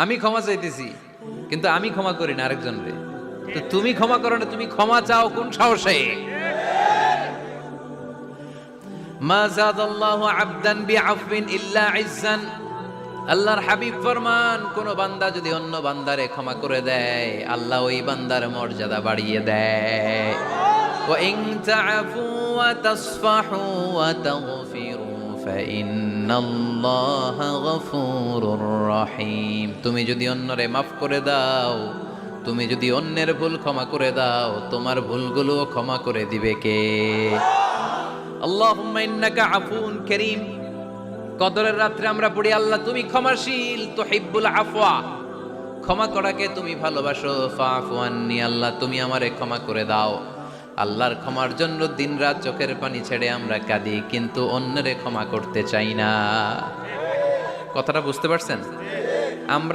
আমি ক্ষমা চাইতেছি, কিন্তু আমি ক্ষমা করি না আরেকজন রে। তো তুমি ক্ষমা করো না, তুমি ক্ষমা চাও কোন সাহসে? মা যাদাল্লাহু আবদান বিআফবিন ইল্লা ইজ্জান। আল্লাহর হাবিব ফরমান, কোন বান্দা যদি অন্য বান্দারে ক্ষমা করে দেয়, আল্লাহ ওই বান্দার মর্যাদা বাড়িয়ে দেয়। ওয়া ইন তা'ফু ওয়া তাসফাহু ওয়া তাগফিরু ফাইন্নাল্লাহা গফুরুর রহিম। তুমি যদি অন্যরে মাফ করে দাও, তুমি যদি অন্যের ভুল ক্ষমা করে দাও, তোমার ভুলগুলো ক্ষমা করে দিবে কে? আল্লাহুম্মা ইন্নাকা আফুন কারীম। কদরের রাত্রে আমরা পড়ি, আল্লাহ তুমি ক্ষমাশীল, তুহিব্বুল আফওয়া, ক্ষমা করাকে তুমি ভালোবাসো। ফাআফু আন্নি, আল্লাহ তুমি আমারে ক্ষমা করে দাও। আল্লাহর ক্ষমার জন্য দিনরাত চোখের পানি ছেড়ে আমরা কাঁদি, কিন্তু অন্যরে ক্ষমা করতে চাই না। কথাটা বুঝতে পারছেন? আমরা